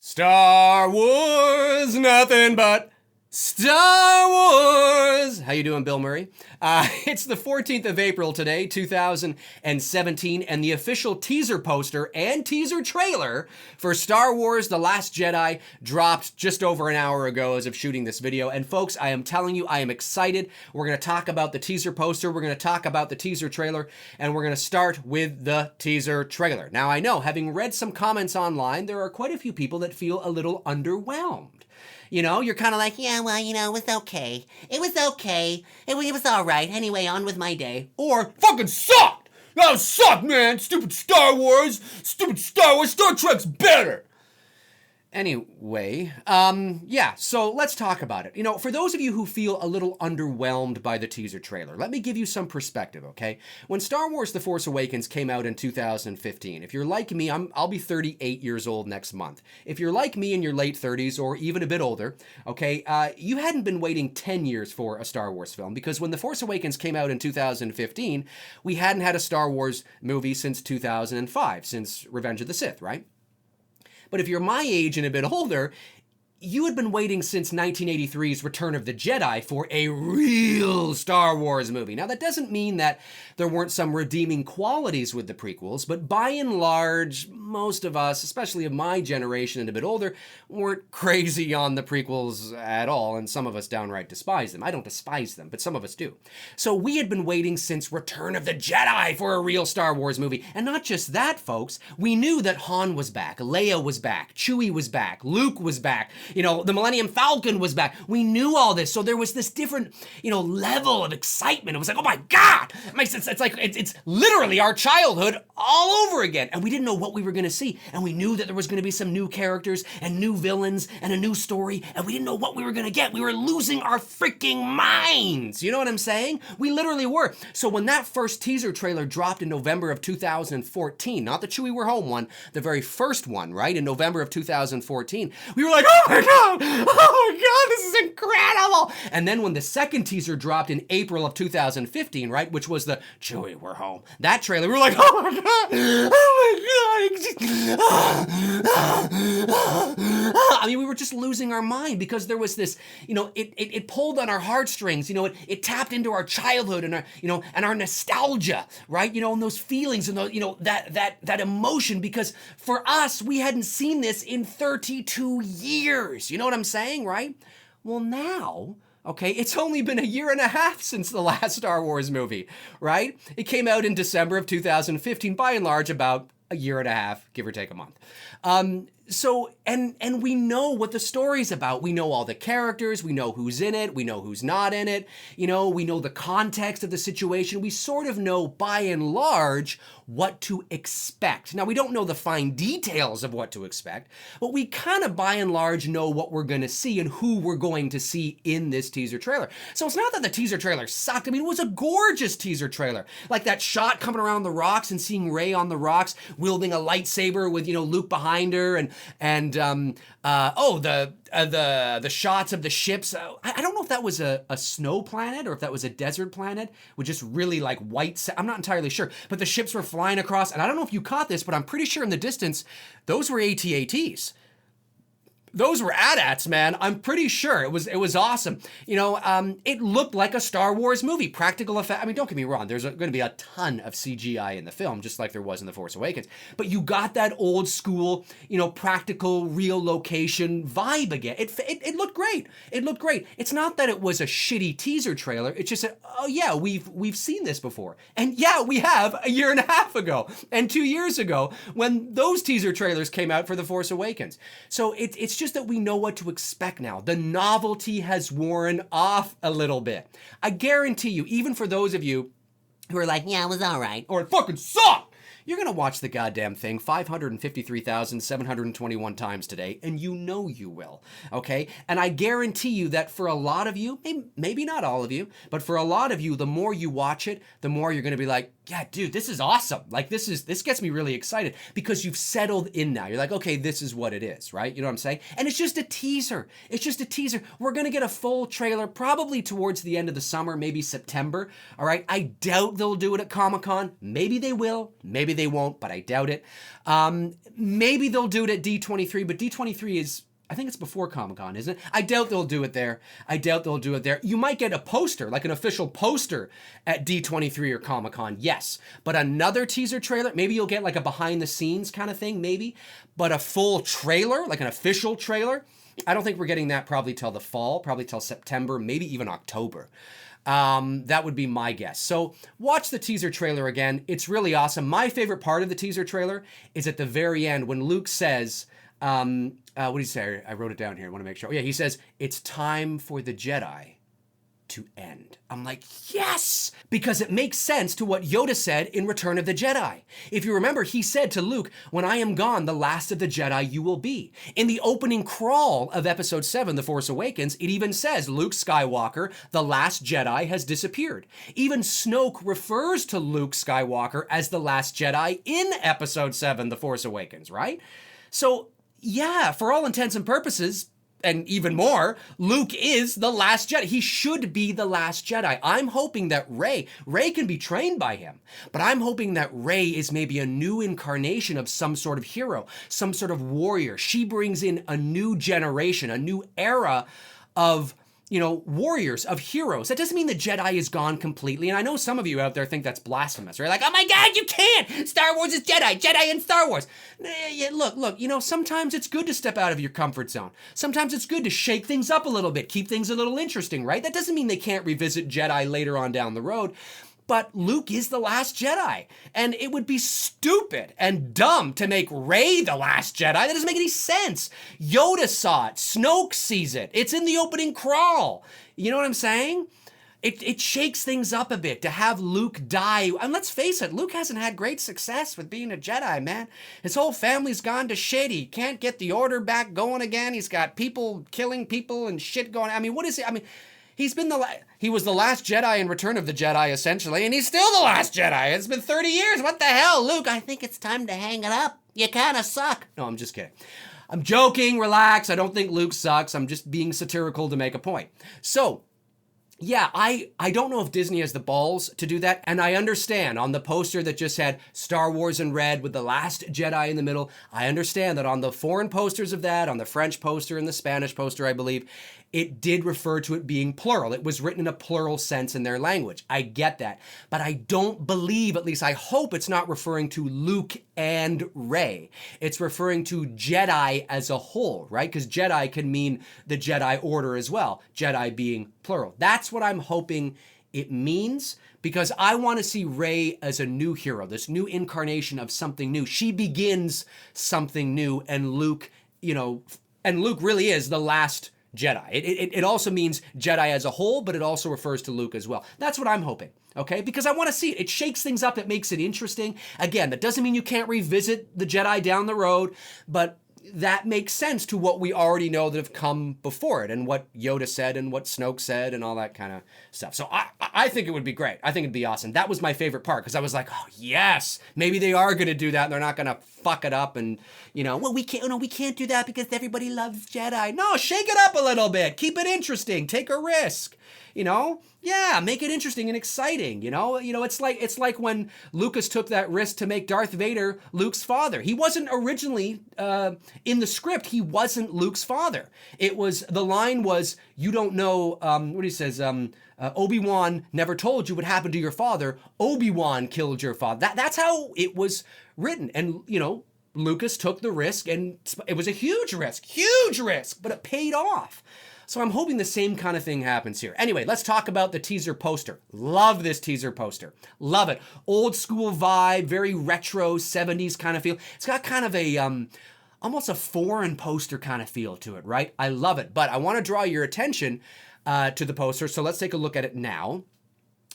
Star Wars, nothing but Star Wars. How you doing, Bill Murray? It's the 14th of April today, 2017, and the official teaser poster and teaser trailer for Star Wars The Last Jedi dropped just over an hour ago as of shooting this video. And folks, I am telling you, I am excited. We're going to talk about the teaser poster, we're going to talk about the teaser trailer, and we're going to start with the teaser trailer. Now, I know, having read some comments online, there are quite a few people that feel a little underwhelmed. You know, you're kind of like, yeah, well, you know, it was okay. It was okay. It was all right. Anyway, on with my day. Or, fucking sucked! That sucked, man! Stupid Star Wars! Star Trek's better! Anyway, yeah, so let's talk about it. You know, for those of you who feel a little underwhelmed by the teaser trailer, let me give you some perspective, okay? When Star Wars The Force Awakens came out in 2015, if you're like me, I'll be 38 years old next month. If you're like me in your late 30s or even a bit older, okay, you hadn't been waiting 10 years for a Star Wars film, because when The Force Awakens came out in 2015, we hadn't had a Star Wars movie since 2005, since Revenge of the Sith, right? But if you're my age and a bit older, you had been waiting since 1983's Return of the Jedi for a real Star Wars movie. Now, that doesn't mean that there weren't some redeeming qualities with the prequels, but by and large, most of us, especially of my generation and a bit older, weren't crazy on the prequels at all, and some of us downright despise them. I don't despise them, but some of us do. So we had been waiting since Return of the Jedi for a real Star Wars movie. And not just that, folks. We knew that Han was back, Leia was back, Chewie was back, Luke was back. You know, the Millennium Falcon was back. We knew all this. So there was this different, you know, level of excitement. It was like, oh my God. It's literally our childhood all over again. And we didn't know what we were going to see. And we knew that there was going to be some new characters and new villains and a new story. And we didn't know what we were going to get. We were losing our freaking minds. You know what I'm saying? We literally were. So when that first teaser trailer dropped in November of 2014, not the Chewie We're Home one, the very first one, right? In November of 2014, we were like, oh my God, this is incredible. And then when the second teaser dropped in April of 2015, right, which was the Chewie We're Home, that trailer, we were like, oh my God, I mean, we were just losing our mind because there was this, you know, it pulled on our heartstrings, you know, it tapped into our childhood and our, you know, and our nostalgia, right, you know, and those feelings and those, you know, that emotion, because for us, we hadn't seen this in 32 years. You know what I'm saying, right? Well, now, okay, it's only been a year and a half since the last Star Wars movie, right? It came out in December of 2015, by and large, about a year and a half, give or take a month. So, and we know what the story's about. We know all the characters, we know who's in it, we know who's not in it, you know, we know the context of the situation. We sort of know, by and large, what to expect. Now, we don't know the fine details of what to expect, but we kind of, by and large, know what we're going to see and who we're going to see in this teaser trailer. So it's not that the teaser trailer sucked. I mean, it was a gorgeous teaser trailer. Like that shot coming around the rocks and seeing Rey on the rocks, wielding a lightsaber with, you know, Luke behind her, and the shots of the ships. I don't know if that was a snow planet or if that was a desert planet with just really like white. I'm not entirely sure, but the ships were flying across, and I don't know if you caught this, but I'm pretty sure in the distance, those were AT-ATs. Those were AT-ATs, man. I'm pretty sure it was awesome. You know, it looked like a Star Wars movie. Practical effect. I mean, don't get me wrong. There's going to be a ton of CGI in the film, just like there was in The Force Awakens. But you got that old school, you know, practical, real location vibe again. It looked great. It looked great. It's not that it was a shitty teaser trailer. It's just that, oh yeah, we've seen this before, and yeah, we have a year and a half ago and 2 years ago when those teaser trailers came out for The Force Awakens. So it's just that we know what to expect now. The novelty has worn off a little bit. I guarantee you, even for those of you who are like, yeah, it was all right, or it fucking sucked, you're going to watch the goddamn thing 553,721 times today, and you know you will, okay? And I guarantee you that for a lot of you, maybe not all of you, but for a lot of you, the more you watch it, the more you're going to be like, yeah, dude, this is awesome. Like, this gets me really excited because you've settled in now. You're like, okay, this is what it is, right? You know what I'm saying? And it's just a teaser. It's just a teaser. We're going to get a full trailer probably towards the end of the summer, maybe September, all right? I doubt they'll do it at Comic-Con. Maybe they will. Maybe they won't, but I doubt it. Maybe they'll do it at D23, but D23 is, I think it's before Comic-Con, isn't it? I doubt they'll do it there. You might get a poster, like an official poster at D23 or Comic-Con, yes. But another teaser trailer, maybe you'll get like a behind-the-scenes kind of thing, maybe. But a full trailer, like an official trailer, I don't think we're getting that probably till the fall, probably till September, maybe even October. That would be my guess. So watch the teaser trailer again. It's really awesome. My favorite part of the teaser trailer is at the very end when Luke says, what did he say? I wrote it down here. I want to make sure. Oh, yeah, he says, it's time for the Jedi to end. I'm like, yes! Because it makes sense to what Yoda said in Return of the Jedi. If you remember, he said to Luke, when I am gone, the last of the Jedi you will be. In the opening crawl of Episode 7, The Force Awakens, it even says, Luke Skywalker, the last Jedi, has disappeared. Even Snoke refers to Luke Skywalker as the last Jedi in Episode 7, The Force Awakens, right? So, yeah, for all intents and purposes, and even more, Luke is the last Jedi. He should be the last Jedi. I'm hoping that Rey can be trained by him, but I'm hoping that Rey is maybe a new incarnation of some sort of hero, some sort of warrior. She brings in a new generation, a new era of, warriors, of heroes. That doesn't mean the Jedi is gone completely. And I know some of you out there think that's blasphemous, right? Like, oh my God, you can't! Star Wars is Jedi, Jedi and Star Wars. Look, sometimes it's good to step out of your comfort zone. Sometimes it's good to shake things up a little bit, keep things a little interesting, right? That doesn't mean they can't revisit Jedi later on down the road. But Luke is the last Jedi, and it would be stupid and dumb to make Rey the last Jedi. That doesn't make any sense. Yoda saw it. Snoke sees it. It's in the opening crawl. You know what I'm saying? It shakes things up a bit to have Luke die. And let's face it, Luke hasn't had great success with being a Jedi, man. His whole family's gone to shit. He can't get the order back going again. He's got people killing people and shit going. I mean, what is it? I mean, he was the last Jedi in Return of the Jedi, essentially, and he's still the last Jedi. It's been 30 years. What the hell, Luke? I think it's time to hang it up. You kind of suck. No, I'm just kidding. I'm joking. Relax. I don't think Luke sucks. I'm just being satirical to make a point. So, yeah, I don't know if Disney has the balls to do that, and I understand on the poster that just had Star Wars in red with the last Jedi in the middle, I understand that on the foreign posters of that, on the French poster and the Spanish poster, I believe, it did refer to it being plural. It was written in a plural sense in their language. I get that. But I don't believe, at least I hope it's not referring to Luke and Rey. It's referring to Jedi as a whole, right? Because Jedi can mean the Jedi Order as well. Jedi being plural. That's what I'm hoping it means, because I want to see Rey as a new hero, this new incarnation of something new. She begins something new, and Luke, Luke really is the last Jedi. It also means Jedi as a whole, but it also refers to Luke as well. That's what I'm hoping, okay? Because I want to see it. It shakes things up. It makes it interesting. Again, that doesn't mean you can't revisit the Jedi down the road, but that makes sense to what we already know that have come before it and what Yoda said and what Snoke said and all that kind of stuff. So I think it would be great. I think it'd be awesome. That was my favorite part because I was like, oh yes, maybe they are going to do that and they're not going to fuck it up and, well, we can't do that because everybody loves Jedi. No, shake it up a little bit. Keep it interesting. Take a risk. Yeah, make it interesting and exciting. It's like when Lucas took that risk to make Darth Vader Luke's father. He wasn't originally in the script. He wasn't Luke's father. The line was, you don't know what he says. Obi-Wan never told you what happened to your father. Obi-Wan killed your father. That's how it was written. And Lucas took the risk, and it was a huge risk, but it paid off. So I'm hoping the same kind of thing happens here. Anyway, let's talk about the teaser poster. Love this teaser poster. Love it. Old school vibe, very retro 70s kind of feel. It's got kind of a, almost a foreign poster kind of feel to it, right? I love it. But I want to draw your attention to the poster. So let's take a look at it now.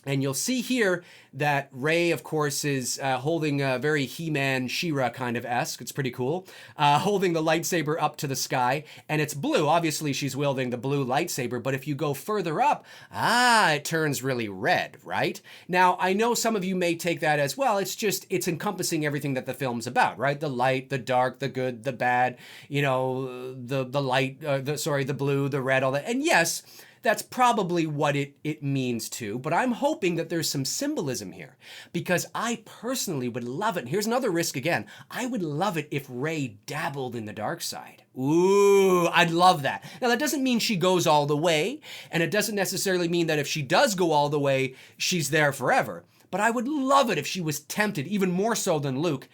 And you'll see here that Rey, of course, is holding a very He-Man, She-Ra kind of esque. It's pretty cool. Holding the lightsaber up to the sky. And it's blue. Obviously, she's wielding the blue lightsaber. But if you go further up, it turns really red, right? Now, I know some of you may take that as, well, it's encompassing everything that the film's about, right? The light, the dark, the good, the bad, the light, the blue, the red, all that. And yes, that's probably what it means too, but I'm hoping that there's some symbolism here because I personally would love it. And here's another risk again. I would love it if Rey dabbled in the dark side. Ooh, I'd love that. Now, that doesn't mean she goes all the way, and it doesn't necessarily mean that if she does go all the way, she's there forever. But I would love it if she was tempted, even more so than Luke,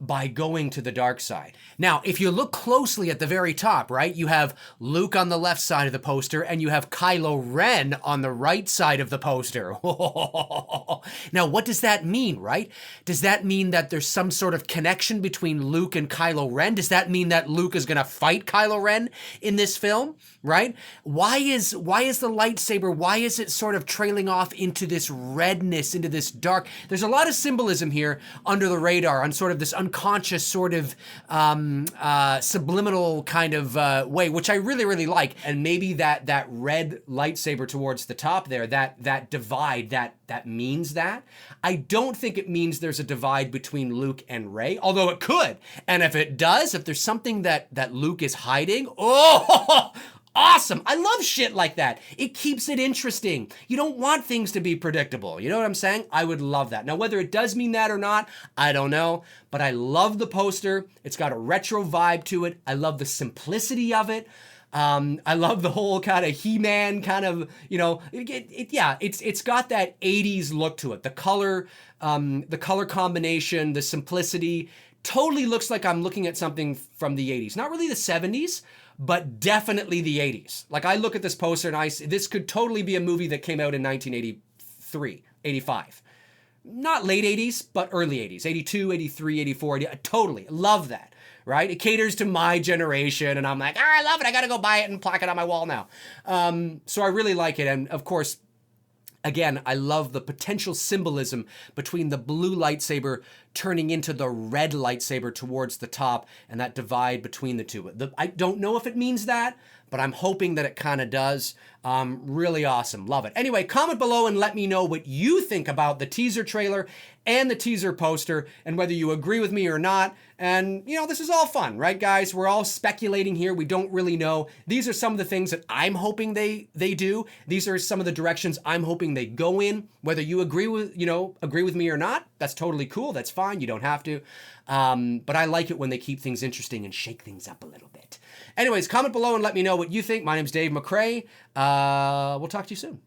by going to the dark side. Now, if you look closely at the very top, right, you have Luke on the left side of the poster and you have Kylo Ren on the right side of the poster. Now, what does that mean, right? Does that mean that there's some sort of connection between Luke and Kylo Ren? Does that mean that Luke is going to fight Kylo Ren in this film, right? Why is the lightsaber, why is it sort of trailing off into this redness, into this dark? There's a lot of symbolism here under the radar on sort of this unconscious sort of subliminal kind of way, which I really, really like. And maybe that red lightsaber towards the top there, that divide, that means that. I don't think it means there's a divide between Luke and Rey, although it could. And if it does, if there's something that Luke is hiding, oh, awesome. I love shit like that. It keeps it interesting. You don't want things to be predictable. You know what I'm saying? I would love that. Now, whether it does mean that or not, I don't know. But I love the poster. It's got a retro vibe to it. I love the simplicity of it. I love the whole kind of He-Man kind of, you know, it's got that 80s look to it. The color combination, the simplicity, totally looks like I'm looking at something from the 80s. Not really the 70s, but definitely the 80s. Like, I look at this poster and this could totally be a movie that came out in 1983, 85. Not late 80s, but early 80s, 82, 83, 84, totally. Love that, right? It caters to my generation, and I'm like, I love it. I got to go buy it and plaque it on my wall now. So I really like it, and of course, again, I love the potential symbolism between the blue lightsaber turning into the red lightsaber towards the top and that divide between the two. I don't know if it means that, but I'm hoping that it kind of does. Really awesome. Love it. Anyway, comment below and let me know what you think about the teaser trailer and the teaser poster and whether you agree with me or not. And, you know, this is all fun, right, guys? We're all speculating here. We don't really know. These are some of the things that I'm hoping they do. These are some of the directions I'm hoping they go in. Whether you agree with me or not, that's totally cool. That's fine. You don't have to. But I like it when they keep things interesting and shake things up a little bit. Anyways, comment below and let me know what you think. My name's Dave McRae. We'll talk to you soon.